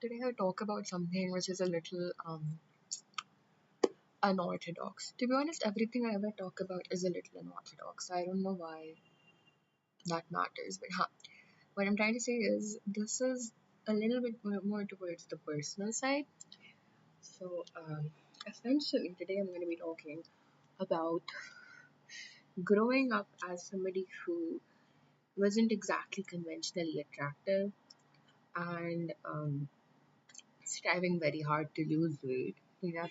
Today I'll talk about something which is a little unorthodox. To be honest, everything I ever talk about is a little unorthodox. I don't know why that matters, but what I'm trying to say is this is a little bit more towards the personal side. So, essentially, today I'm going to be talking about growing up as somebody who wasn't exactly conventionally attractive and striving very hard to lose weight. Yeah,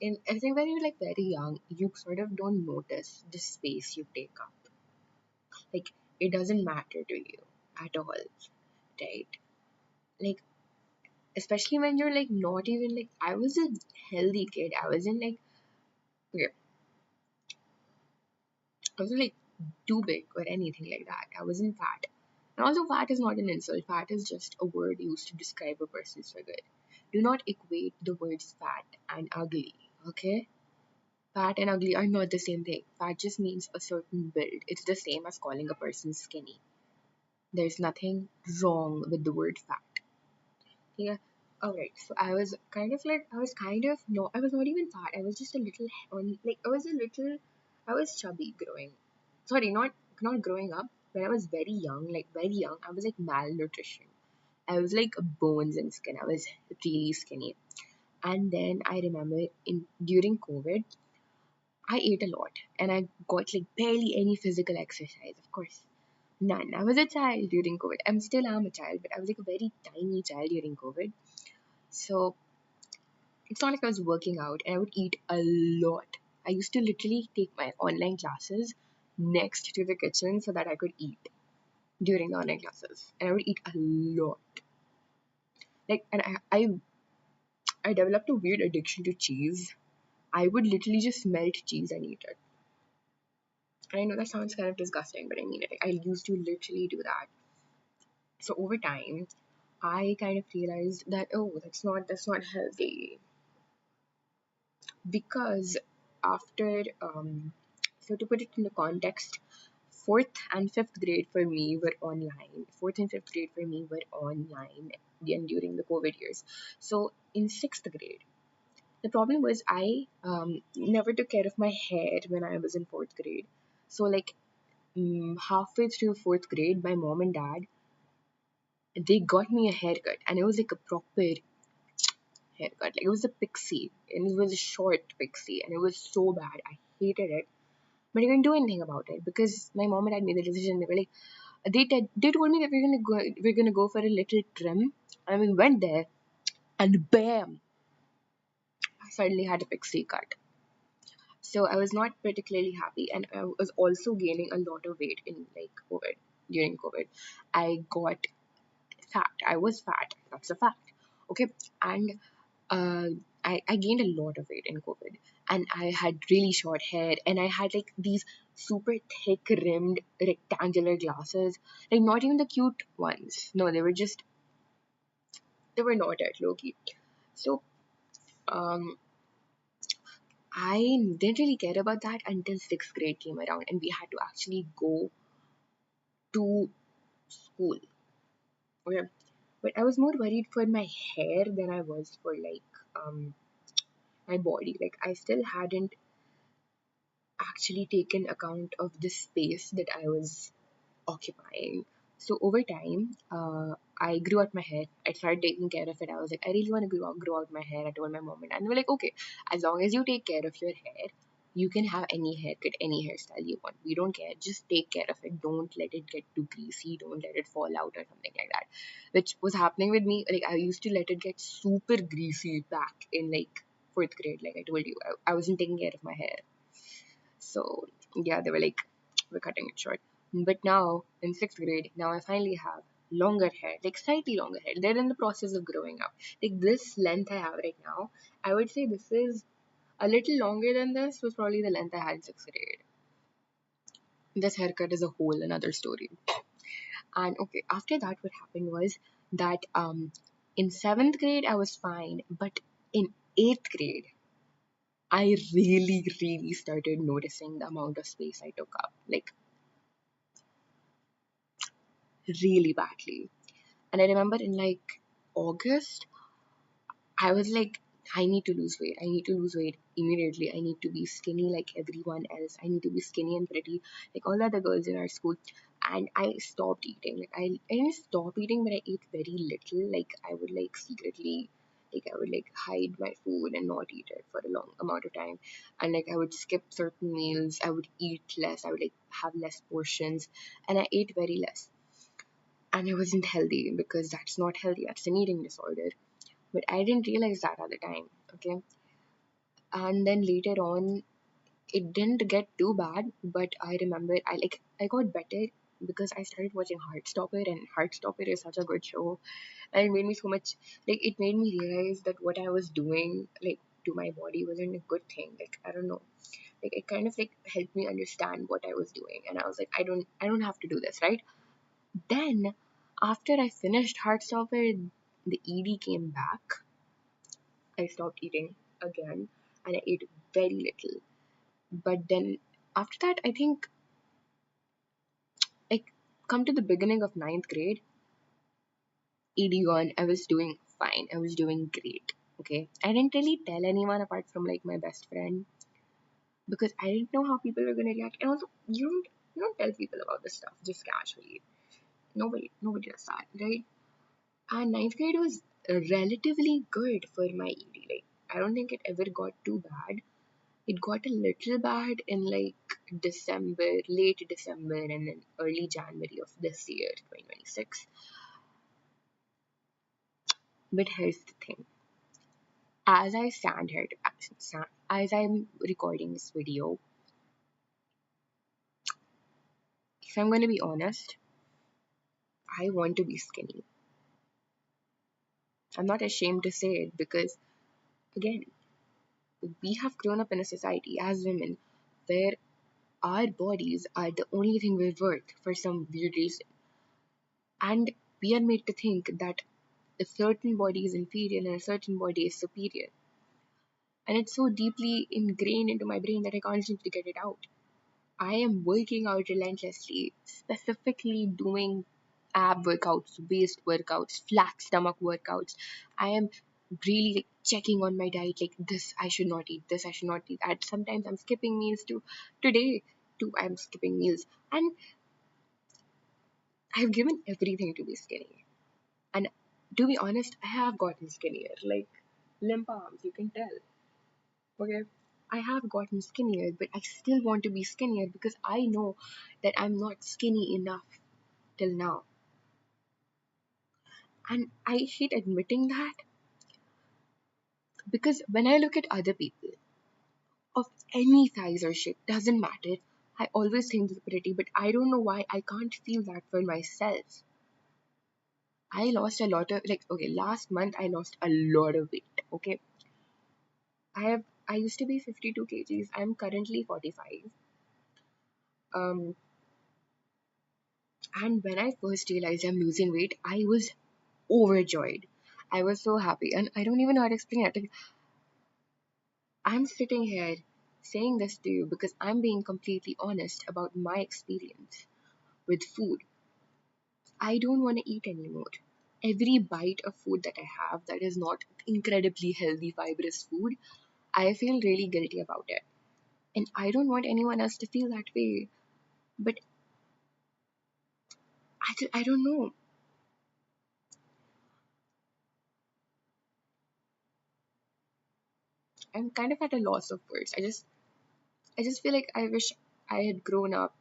I think when you're like very young, you sort of don't notice the space you take up. Like it doesn't matter to you at all, right? Like especially when you're like not even like I was a healthy kid. I wasn't like okay, I wasn't like too big or anything like that. I wasn't fat. And also fat is not an insult. Fat is just a word used to describe a person's figure. Do not equate the words fat and ugly, okay? Fat and ugly are not the same thing. Fat just means a certain build. It's the same as calling a person skinny. There's nothing wrong with the word fat. Yeah. Alright, so I was not even fat. I was just a little, I was chubby growing. Sorry, not growing up. When I was very young, I was like malnutrition. I was like bones and skin. I was really skinny. And then I remember in during COVID, I ate a lot and I got like barely any physical exercise, of course. None. I was a child during COVID. I'm still am a child, but I was like a very tiny child during COVID. So it's not like I was working out and I would eat a lot. I used to literally take my online classes next to the kitchen so that I could eat during the online classes. And I would eat a lot. Like and I developed a weird addiction to cheese. I would literally just melt cheese and eat it. I know that sounds kind of disgusting, but I mean it. I used to literally do that. So over time, I kind of realized that that's not healthy because after so to put it into context, fourth and fifth grade for me were online. Fourth and fifth grade for me were online and during the COVID years. So in sixth grade, the problem was I never took care of my hair when I was in fourth grade. So like halfway through fourth grade, my mom and dad they got me a haircut, and it was like a proper haircut. Like it was a pixie, and it was a short pixie, and it was so bad. I hated it, but I couldn't do anything about it because my mom and dad made the decision. They were like, they told me that we're gonna go for a little trim, and we went there, and bam, I suddenly had a pixie cut. So I was not particularly happy, and I was also gaining a lot of weight in like COVID during COVID. I got fat. I was fat. That's a fact. Okay, and uh, I gained a lot of weight in COVID, and I had really short hair, and I had like these super thick rimmed rectangular glasses, like not even the cute ones. No, they were not at low key. So um, I didn't really care about that until sixth grade came around, and we had to actually go to school. Okay, but I was more worried for my hair than I was for like my body. Like I still hadn't actually taken account of the space that I was occupying. So over time, I grew out my hair. I started taking care of it. I was like, I really want to grow out my hair. I told my mom and dad, and they were like, okay, as long as you take care of your hair, you can have any haircut, any hairstyle you want. We don't care. Just take care of it. Don't let it get too greasy. Don't let it fall out or something like that. Which was happening with me. Like I used to let it get super greasy back in like fourth grade. Like I told you, I wasn't taking care of my hair. So yeah, they were like, we're cutting it short. But now in sixth grade, now I finally have longer hair, like slightly longer hair. They're in the process of growing up. Like this length I have right now, I would say this is a little longer than this was probably the length I had in sixth grade. This haircut is a whole another story. And okay, after that, what happened was that in seventh grade I was fine, but in eighth grade I really started noticing the amount of space I took up. Like really badly. And I remember in like August, I was like, I need to lose weight. I need to lose weight immediately. I need to be skinny like everyone else. I need to be skinny and pretty like all the other girls in our school. And I stopped eating. Like I didn't stop eating, but I ate very little. Like I would like secretly, like I would like hide my food and not eat it for a long amount of time. And like I would skip certain meals. I would eat less. I would like have less portions, and I ate very less. And I wasn't healthy because that's not healthy. That's an eating disorder, but I didn't realize that at the time. Okay. And then later on, it didn't get too bad, but I remember I got better because I started watching Heartstopper, and Heartstopper is such a good show. And it made me so much, like, it made me realize that what I was doing, like, to my body wasn't a good thing. Like, I don't know. Like, it kind of like helped me understand what I was doing. And I was like, I don't have to do this, right? Then, after I finished Heartstopper, the ED came back. I stopped eating again, and I ate very little. But then after that, I think, like, come to the beginning of ninth grade, ED1, I was doing fine. I was doing great. Okay. I didn't really tell anyone apart from like my best friend because I didn't know how people were gonna react. And also, you don't tell people about this stuff just casually. Nobody does that, right? And ninth grade was relatively good for my ED. Like, I don't think it ever got too bad. It got a little bad in like December, late December, and then early January of this year, 2026. But here's the thing: as I stand here, as I'm recording this video, if I'm going to be honest, I want to be skinny. I'm not ashamed to say it because, again, we have grown up in a society as women where our bodies are the only thing we're worth for some weird reason. And we are made to think that a certain body is inferior and a certain body is superior. And it's so deeply ingrained into my brain that I can't seem to get it out. I am working out relentlessly, specifically doing ab workouts, waist workouts, flat stomach workouts. I am really like, checking on my diet, like this I should not eat, this I should not eat. And sometimes I'm skipping meals too. Today, too, I'm skipping meals. And I've given everything to be skinny. And to be honest, I have gotten skinnier. Like limp arms, you can tell. Okay. I have gotten skinnier, but I still want to be skinnier because I know that I'm not skinny enough till now. And I hate admitting that because when I look at other people of any size or shape, doesn't matter. I always think they're pretty, but I don't know why I can't feel that for myself. I lost a lot of like okay, last month I lost a lot of weight. Okay. I used to be 52 kgs. I'm currently 45. Um and when I first realized I'm losing weight, I was overjoyed. I was so happy, and I don't even know how to explain it. Like, I'm sitting here saying this to you because I'm being completely honest about my experience with food. I don't want to eat anymore. Every bite of food that I have that is not incredibly healthy, fibrous food, I feel really guilty about it. And I don't want anyone else to feel that way. But I don't know. I'm kind of at a loss of words. I just feel like I wish I had grown up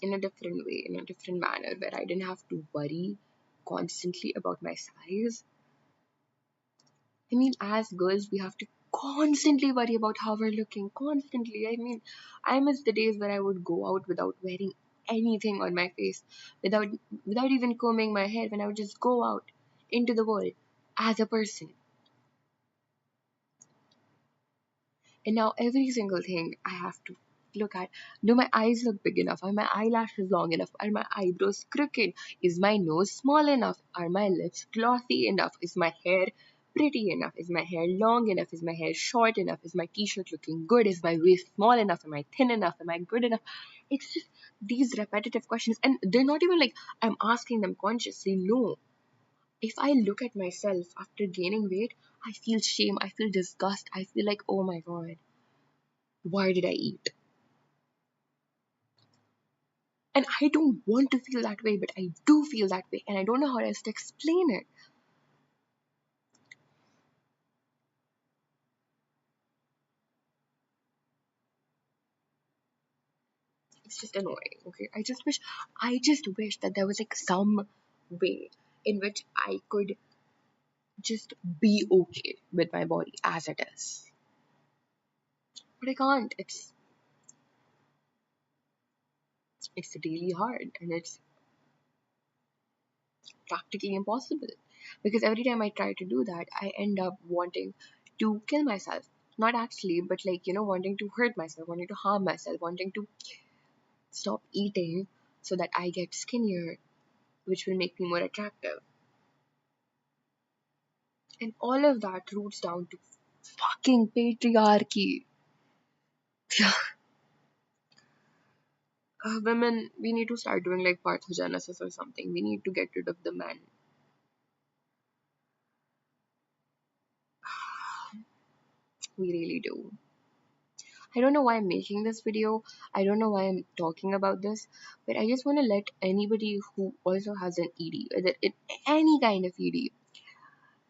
in a different way, in a different manner, where I didn't have to worry constantly about my size. I mean, as girls, we have to constantly worry about how we're looking, constantly. I mean, I miss the days where I would go out without wearing anything on my face, without without even combing my hair, when I would just go out into the world as a person. And now every single thing I have to look at. Do my eyes look big enough? Are my eyelashes long enough? Are my eyebrows crooked? Is my nose small enough? Are my lips glossy enough? Is my hair pretty enough? Is my hair long enough? Is my hair short enough? Is my t-shirt looking good? Is my waist small enough? Am I thin enough? Am I good enough? It's just these repetitive questions, and they're not even like I'm asking them consciously. No, If I look at myself after gaining weight, I feel shame, I feel disgust, I feel like, oh my god, why did I eat? And I don't want to feel that way, but I do feel that way, and I don't know how else to explain it. It's just annoying, okay? I just wish that there was like some way in which I could just be okay with my body as it is. But I can't. It's really hard, and it's practically impossible. Because every time I try to do that, I end up wanting to kill myself. Not actually, but like, wanting to hurt myself, wanting to harm myself, wanting to stop eating so that I get skinnier, which will make me more attractive. And all of that roots down to fucking patriarchy. Women, we need to start doing like parthenogenesis or something. We need to get rid of the men. We really do. I don't know why I'm making this video. I don't know why I'm talking about this, but I just want to let anybody who also has an ED, whether it any kind of ED,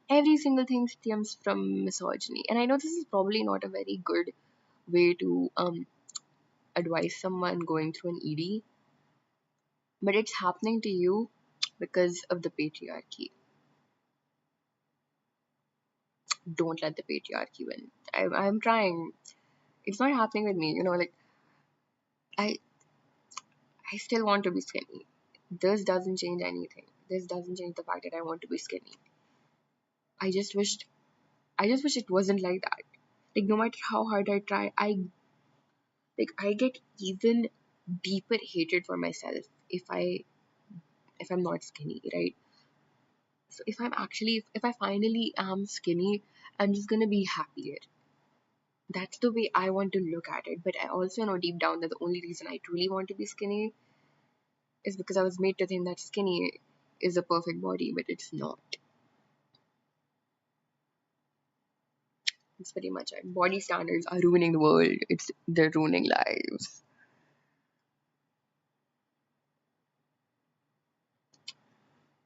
every single thing stems from misogyny. And I know this is probably not a very good way to advise someone going through an ED, but it's happening to you because of the patriarchy. Don't let the patriarchy win. I'm trying. It's not happening with me. Like I I still want to be skinny. This doesn't change anything. This doesn't change the fact that I want to be skinny. I just wished I just wish it wasn't like that. Like no matter how hard I try, I get even deeper hatred for myself if I'm not skinny, right? So if I finally am skinny, I'm just gonna be happier. That's the way I want to look at it. But I also know deep down that the only reason I truly want to be skinny is because I was made to think that skinny is a perfect body, but it's not. It's pretty much it. Body standards are ruining the world. They're ruining lives.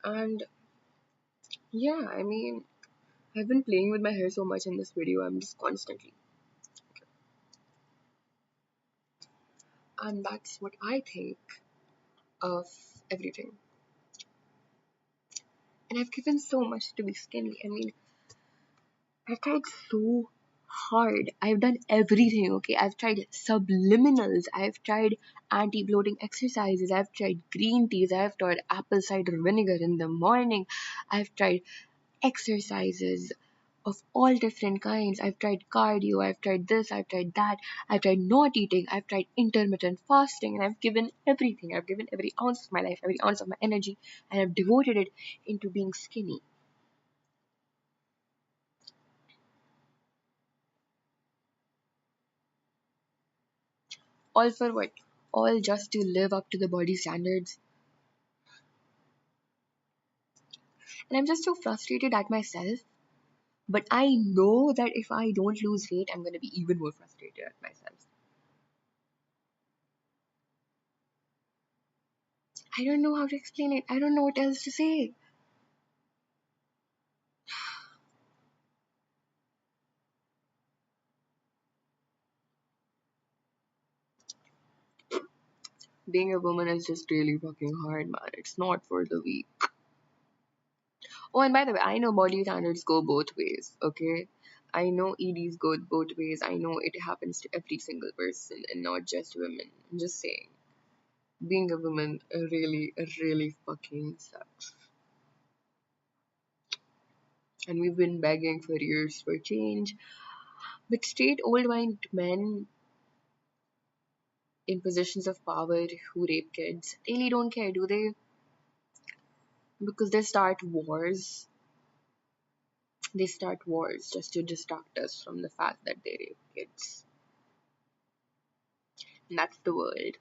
And yeah, I mean, I've been playing with my hair so much in this video. I'm just constantly, and that's what I think of everything. And I've given so much to be skinny. I mean, I've tried so hard. I've done everything, okay? I've tried subliminals. I've tried anti-bloating exercises. I've tried green teas. I've tried apple cider vinegar in the morning. I've tried exercises of all different kinds. I've tried cardio. I've tried this. I've tried that. I've tried not eating. I've tried intermittent fasting. And I've given everything. I've given every ounce of my life, every ounce of my energy, and I've devoted it into being skinny. All for what? All just to live up to the body standards. And I'm just so frustrated at myself. But I know that if I don't lose weight, I'm going to be even more frustrated at myself. I don't know how to explain it. I don't know what else to say. Being a woman is just really fucking hard, man. It's not for the weak. Oh, and by the way, I know body standards go both ways, okay? I know EDs go both ways. I know it happens to every single person and not just women. I'm just saying. Being a woman really fucking sucks. And we've been begging for years for change. But straight old white men in positions of power who rape kids really don't care, do they? Because they start wars. They start wars just to distract us from the fact that they rape kids. And that's the world.